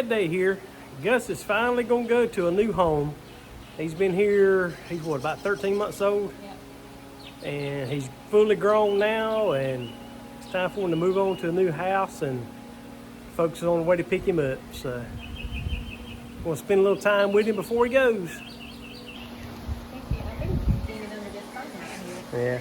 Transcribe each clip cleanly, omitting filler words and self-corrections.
sad day here. Gus is finally gonna go to a new home. He's been here, he's what, about 13 months old? Yeah. And he's fully grown now, and it's time for him to move on to a new house, and folks are on the way to pick him up. So I'm gonna spend a little time with him before he goes. Yeah.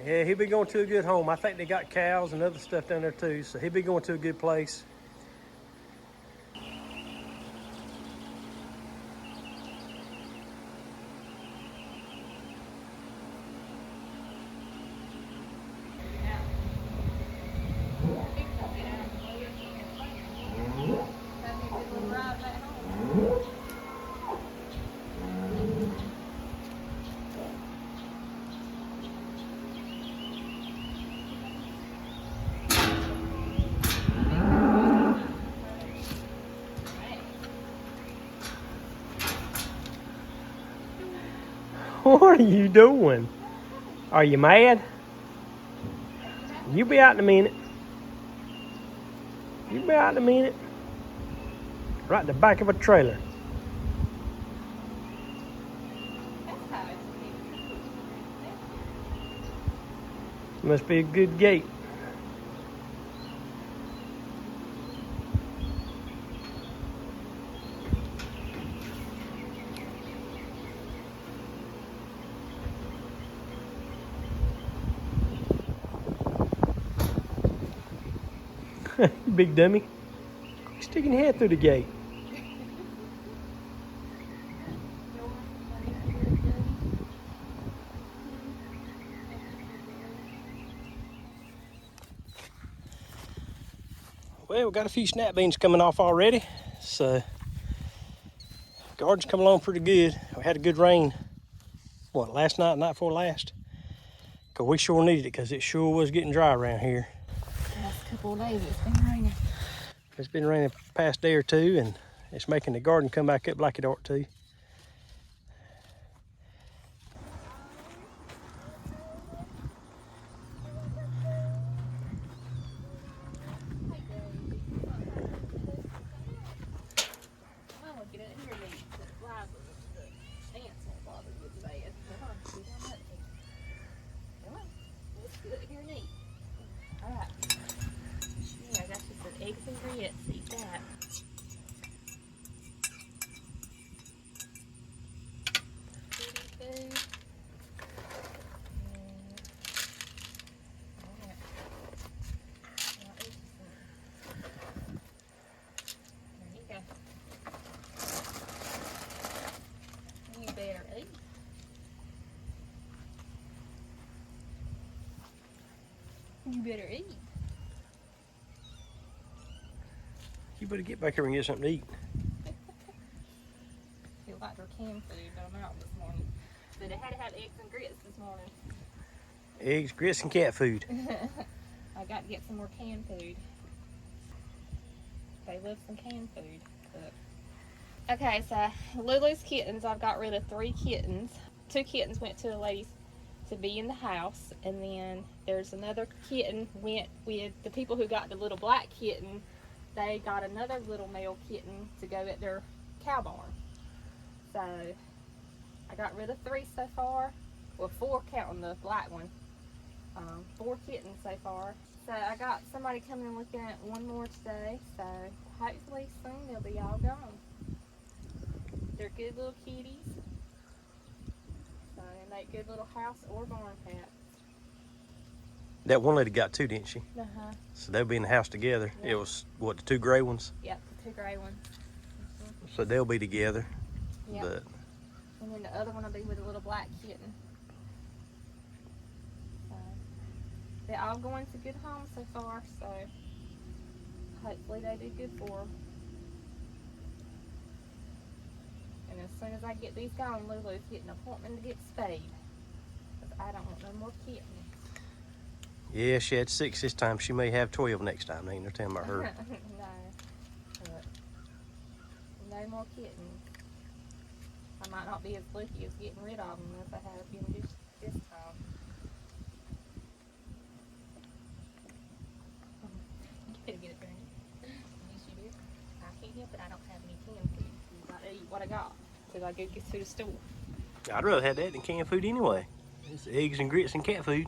Yeah, he'll be going to a good home. I think they got cows and other stuff down there too, so he'll be going to a good place. What are you doing? Are you mad? You'll be out in a minute. You'll be out in a minute. Right in the back of a trailer. Must be a good gate. Big dummy. You're sticking your head through the gate. Well, we got a few snap beans coming off already, so garden's coming along pretty good. We had a good rain, what, last night, night before last? Because we sure needed it, because it sure was getting dry around here. Last couple of days it's been raining. It's been raining the past day or two, and it's making the garden come back up like it ought to. Eggs and grits, eat that. Food. There you go. You better eat. You better eat. You better get back here and get something to eat. Feel like their canned food, but I'm out this morning. But I had to have eggs and grits this morning. Eggs, grits, and cat food. I got to get some more canned food. They love some canned food. But... Okay, so Lulu's kittens, I've got rid of 3 kittens. 2 kittens went to a lady's to be in the house, and then there's another kitten went with the people who got the little black kitten. They got another little male kitten to go at their cow barn. So I got rid of 3 so far. Well, 4 counting the black one. 4 kittens so far. So I got somebody coming and looking at one more today. So hopefully soon they'll be all gone. They're good little kitties. So they make good little house or barn pets. That one lady got 2, didn't she? Uh-huh. So they'll be in the house together. Yep. It was, what, the 2 gray ones? Yep, the 2 gray ones. So they'll be together. Yep. But And then the other one will be with a little black kitten. So they're all going to good homes so far, so hopefully they do good for them. And as soon as I get these gone, Lulu's getting an appointment to get spayed. Because I don't want no more kittens. Yeah, she had 6 this time. She may have 12 next time. Ain't no telling about her. No. But no more kittens. I might not be as lucky as getting rid of them as I have been this time. You better get it, Granny. Yes, you do. I can't help it. I don't have any canned food. I gotta eat what I got till I go get to the store. I'd rather have that than canned food anyway. It's eggs and grits and cat food.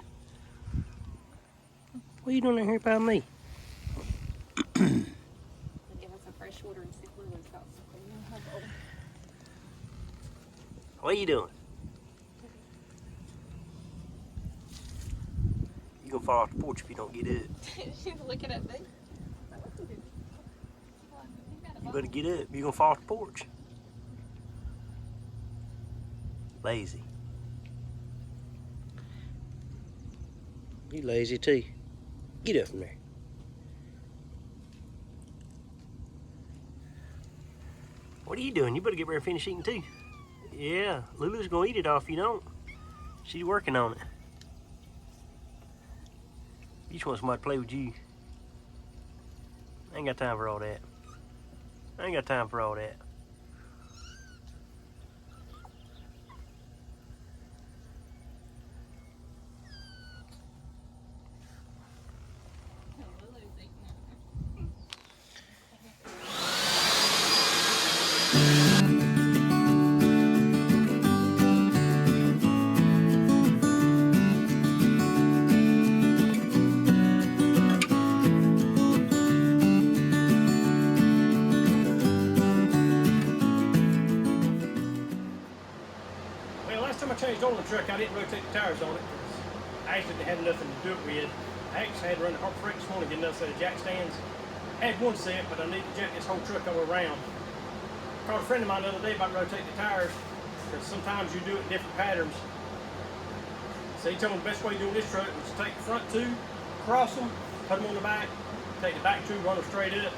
What are you doing in here by me? Give us some fresh water and see if Lulu's got something in her bowl. What are you doing? You gonna fall off the porch if you don't get up. She's looking at me. You better get up. You're gonna fall off the porch. Lazy. You lazy too. Get up from there. What are you doing? You better get ready and finish eating too. Yeah, Lulu's gonna eat it off if you don't. She's working on it. You just want somebody to play with you. I ain't got time for all that. I ain't got time for all that. Last time I changed oil in the truck, I didn't rotate the tires on it. I actually had nothing to do it with. I actually had to run the Harbor Freight this morning to get another set of jack stands. I had one set, but I need to jack this whole truck all around. I called a friend of mine the other day about rotating the tires, because sometimes you do it in different patterns. So he told me the best way to do it in this truck was to take the front two, cross them, put them on the back, take the back two, run them straight up.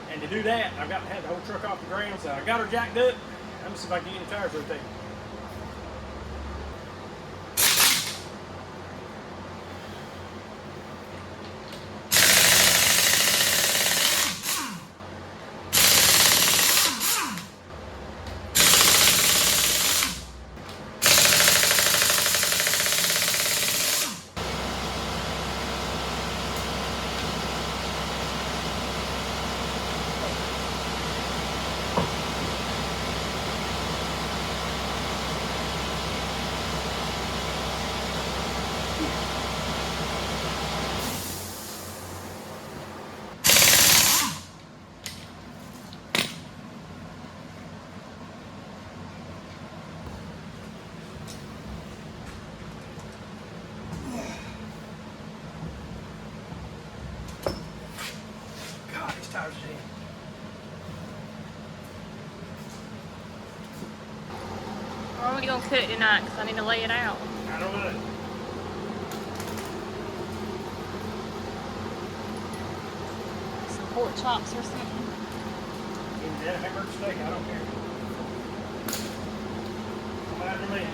And to do that, I've got to have the whole truck off the ground. So I got her jacked up. Let me see if I can get the tires rotated. Tires in. Or are we gonna cook it tonight? Because I need to lay it out. I don't know. Some pork chops or something. Even that hamburger steak, I don't care. Come out to me.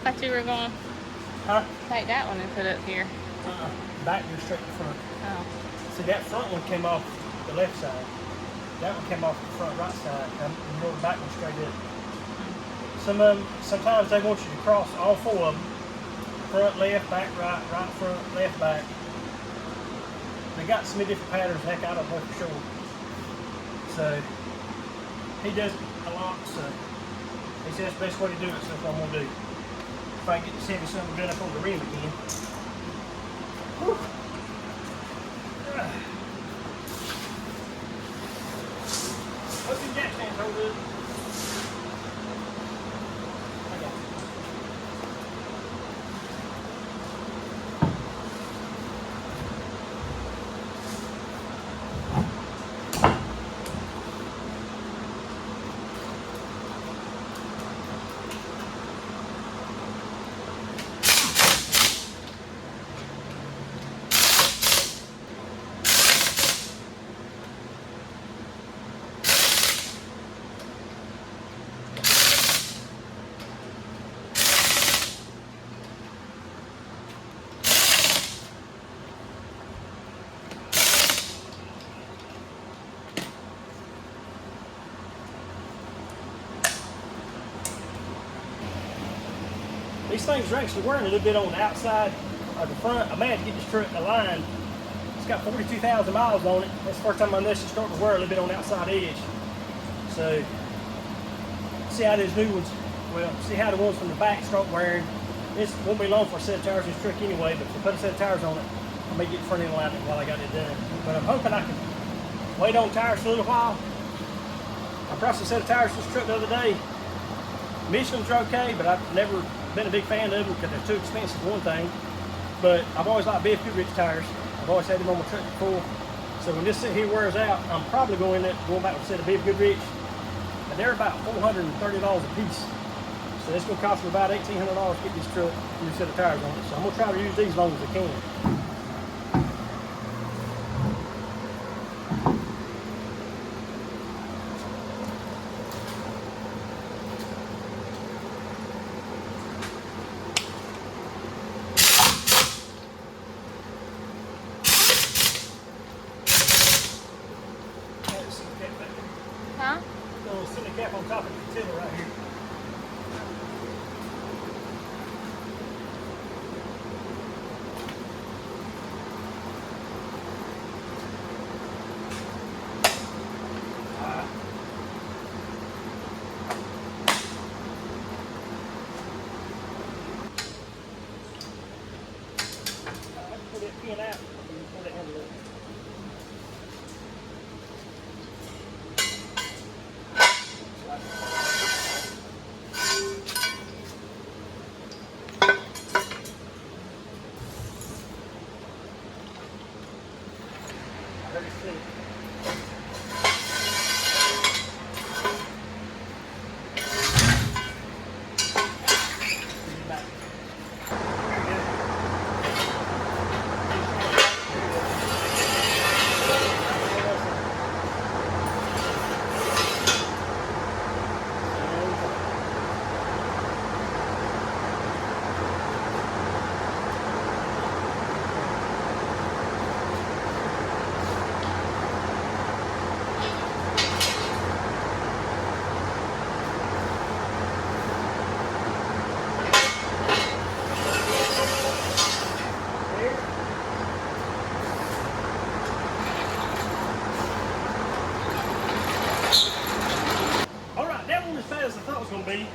Thought you were going Huh? to take that one and put it up here. Back goes straight to front. Oh. See, that front one came off the left side. That one came off the front right side. And the back one straight up. Some of them, sometimes they want you to cross all four of them. Front, left, back, right, right, front, left, back. They got so many different patterns, heck, I don't know for sure. So, he does it a lot, so he says that's the best way to do it, so that's what I'm going to do. If I can get the 77 gun up on the rim again. Whew. Hope these jack stands hold up. I got it. These things are actually wearing a little bit on the outside of the front. I'm mad to get this truck aligned. It's got 42,000 miles on it. That's the first time I noticed it's starting to wear a little bit on the outside edge. So, see how those new ones, well, see how the ones from the back start wearing. This won't be long for a set of tires in this truck anyway, but if I put a set of tires on it, I may get the front end alignment while I got it done. But I'm hoping I can wait on tires for a little while. I processed a set of tires for this truck the other day. Michelin's are okay, but I've never been a big fan of them because they're too expensive for one thing. But I've always liked Biff Goodrich tires. I've always had them on my truck before. So when this set here wears out, I'm probably going back with a set of Biff Goodrich. And they're about $430 a piece. So it's going to cost me about $1,800 to get this truck a new set of tires on it. So I'm going to try to use these as long as I can. Huh? Little silly cap on top of the tiller right here. Pull that pin out. Pull that handle up.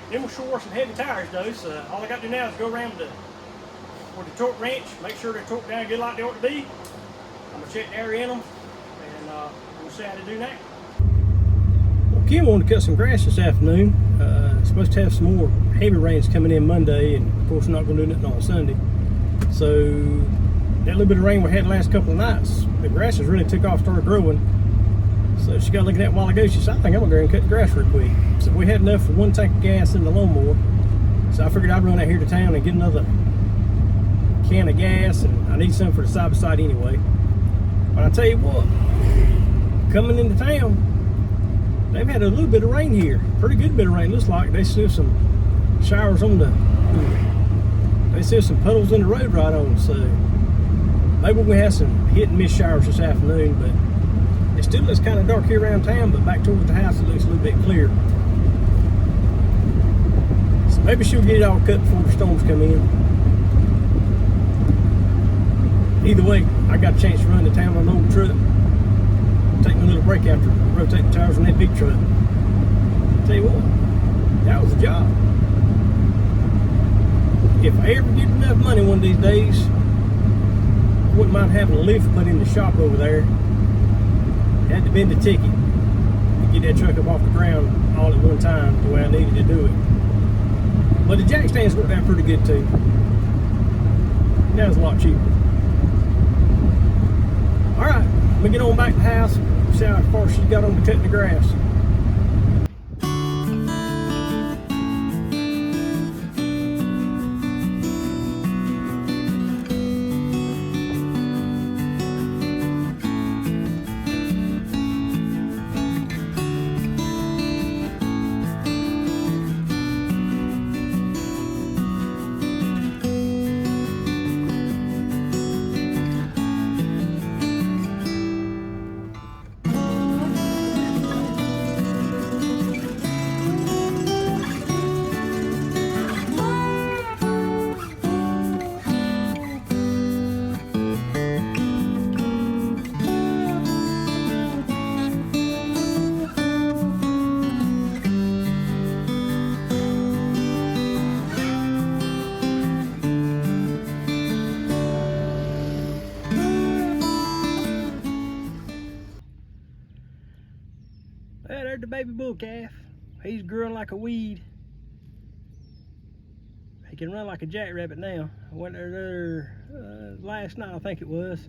Them were sure some heavy tires though, so all I got to do now is go around with the torque wrench, make sure they're torqued down good like they ought to be. I'm gonna check the air in them, and we'll see how to do that. Well, Kim wanted to cut some grass this afternoon. Supposed to have some more heavy rains coming in Monday, and of course not gonna do nothing on Sunday. So that little bit of rain we had the last couple of nights, the grass has really took off, started growing. So she got looking at it a while ago. She said, I think I'm gonna go and cut the grass real quick. So we had enough for one tank of gas in the lawnmower. So I figured I'd run out here to town and get another can of gas, and I need some for the side by side anyway. But I tell you what, coming into town, they've had a little bit of rain here. Pretty good bit of rain. Looks like they still some showers on they still some puddles in the road right on. So maybe we have some hit and miss showers this afternoon, but it still looks kind of dark here around town, but back towards the house it looks a little bit clear. So maybe she'll get it all cut before the storms come in. Either way, I got a chance to run to town on an old truck. Take my little break after rotate the tires on that big truck. Tell you what, that was a job. If I ever get enough money one of these days, I wouldn't mind having a lift put in the shop over there. Had to bend the ticket to get that truck up off the ground all at one time the way I needed to do it. But the jack stands worked out pretty good too. That was a lot cheaper. Alright, let me get on back to the house, see how far she got on to cutting the grass. There's the baby bull calf. He's growing like a weed. He can run like a jackrabbit now. I went there last night, I think it was.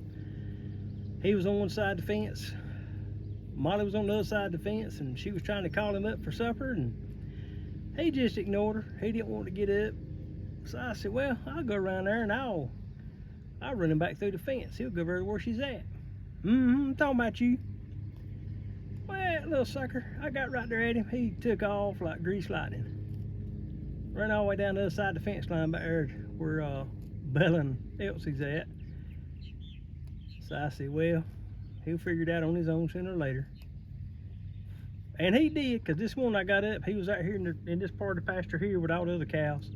He was on one side of the fence. Molly was on the other side of the fence, and she was trying to call him up for supper, and he just ignored her. He didn't want to get up. So I said, well, I'll go around there and I'll run him back through the fence. He'll go over to where she's at. I'm talking about you. Well, little sucker, I got right there at him. He took off like grease lightning. Ran all the way down the other side of the fence line back there where Bella and Elsie's at. So I said, well, he'll figure it out on his own sooner or later. And he did, because this morning I got up, he was out here in this part of the pasture here with all the other cows.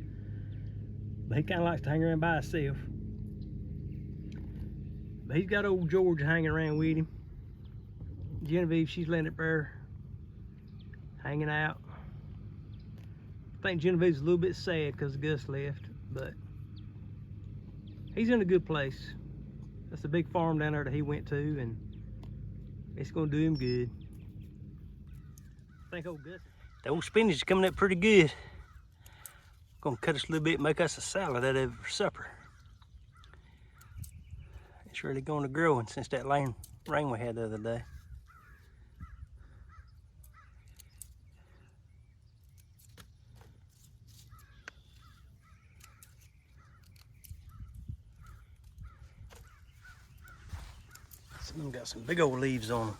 But he kind of likes to hang around by himself. But he's got old George hanging around with him. Genevieve, she's letting it there, hanging out. I think Genevieve's a little bit sad because Gus left, but he's in a good place. That's a big farm down there that he went to, and it's gonna do him good. I think old Gus. The old spinach is coming up pretty good. Gonna cut us a little bit, make us a salad out of it for supper. It's really going to growing since that rain we had the other day. Some of them got some big old leaves on them.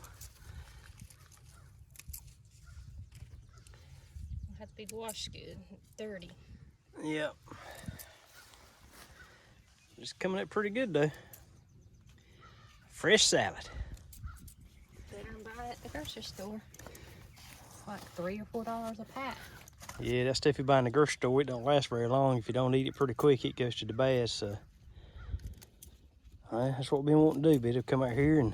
Have to be washed good, dirty. Yep. Just coming up pretty good though. Fresh salad. Better than buy it at the grocery store. Like $3 or $4 a pack. Yeah, that stuff you buy in the grocery store, it don't last very long. If you don't eat it pretty quick, it goes to the bad. So that's what we've been wanting to do. Better come out here and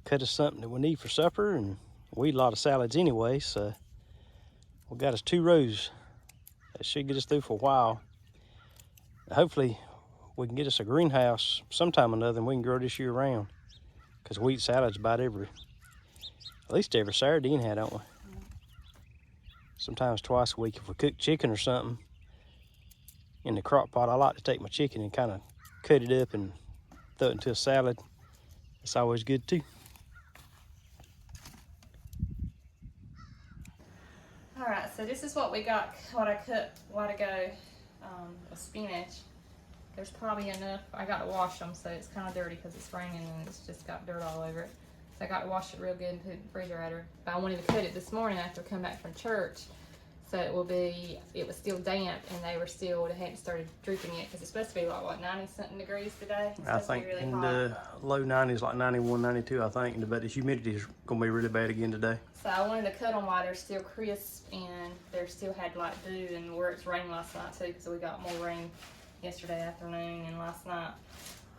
cut us something that we need for supper. And we eat a lot of salads anyway, so we got us 2 rows. That should get us through for a while. Hopefully we can get us a greenhouse sometime or another and we can grow this year round. Because we eat salads about at least every Saturday anyhow, don't we? Sometimes twice a week if we cook chicken or something. In the crock pot, I like to take my chicken and kind of cut it up and throw it into a salad. It's always good too. All right, so this is what we got, what I cut a while ago, of spinach. There's probably enough. I got to wash them, so it's kind of dirty because it's raining and it's just got dirt all over it. So I got to wash it real good and put it in the refrigerator. But I wanted to cut it this morning after I come back from church, so it was still damp and they hadn't started drooping yet because it's supposed to be like, what, 90-something degrees today? I think really in the low 90s, like 91, 92, I think, but the humidity is going to be really bad again today. So I wanted to cut them while they're still crisp and they still had like dew, and where it's rained last night too, because we got more rain yesterday afternoon and last night.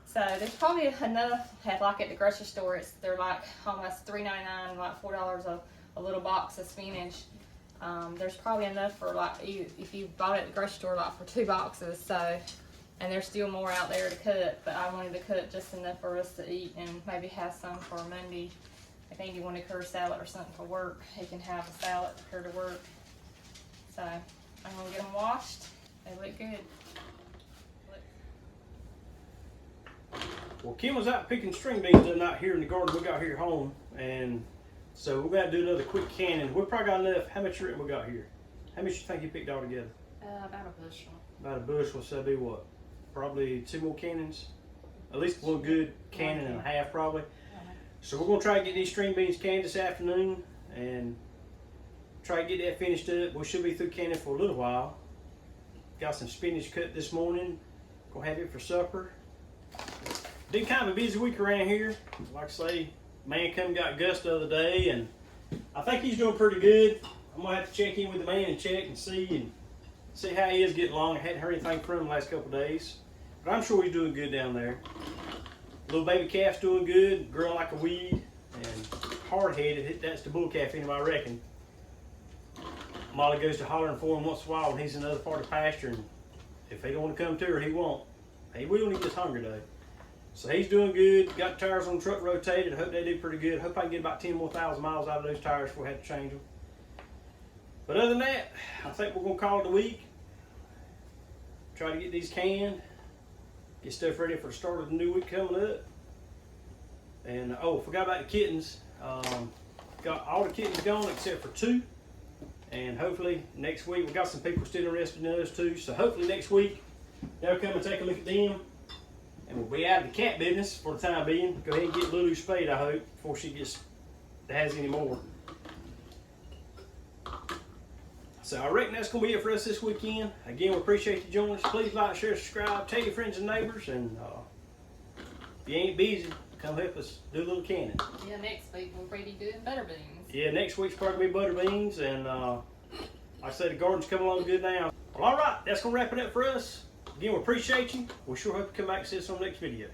So there's probably enough, like at the grocery store, they're like almost $3.99, like $4 a little box of spinach. There's probably enough for like, if you bought it at the grocery store, like for 2 boxes, so, and there's still more out there to cut, but I wanted to cut just enough for us to eat and maybe have some for Monday. If Andy wanted to cook a salad or something for work, he can have a salad to cook to work. So I'm gonna get them washed. They look good. Well, Kim was out picking string beans the other night here in the garden we got here at home, and so we're going to do another quick canning. We probably got enough. How much root we got here? How much you think you picked all together? About a bushel. About a bushel, so that'd be what? Probably 2 more cannons? At least 1 good cannon and a half probably. So we're going to try to get these string beans canned this afternoon and try to get that finished up. We should be through canning for a little while. Got some spinach cut this morning. Gonna have it for supper. Been kind of a busy week around here. Like I say, man come and got Gus the other day, and I think he's doing pretty good. I'm gonna have to check in with the man and check and see how he is getting along. I hadn't heard anything from him the last couple of days, but I'm sure he's doing good down there. Little baby calf's doing good, growing like a weed, and hard-headed. That's the bull calf anyway, I reckon. Molly goes to hollering for him once in a while when he's in another part of the pasture, and if he don't want to come to her, he won't. He will when he gets hungry though. So he's doing good. Got the tires on the truck rotated. Hope they do pretty good. Hope I can get about 10 more thousand miles out of those tires before I have to change them. But other than that, I think we're gonna call it a week. Try to get these canned. Get stuff ready for the start of the new week coming up. And oh, forgot about the kittens. Got all the kittens gone except for 2. And hopefully next week, we got some people still interested in those 2. So hopefully next week, they'll come and take a look at them. And we'll be out of the cat business for the time being. Go ahead and get Lulu spayed, I hope, before she has any more. So I reckon that's going to be it for us this weekend. Again, we appreciate you joining us. Please like, share, subscribe, tell your friends and neighbors. And if you ain't busy, come help us do a little canning. Yeah, next week we'll probably be doing butter beans. Yeah, next week's probably be butter beans. And like I say, the garden's coming along good now. Well, all right, that's going to wrap it up for us. Again, we appreciate you. We sure hope you come back and see us on the next video.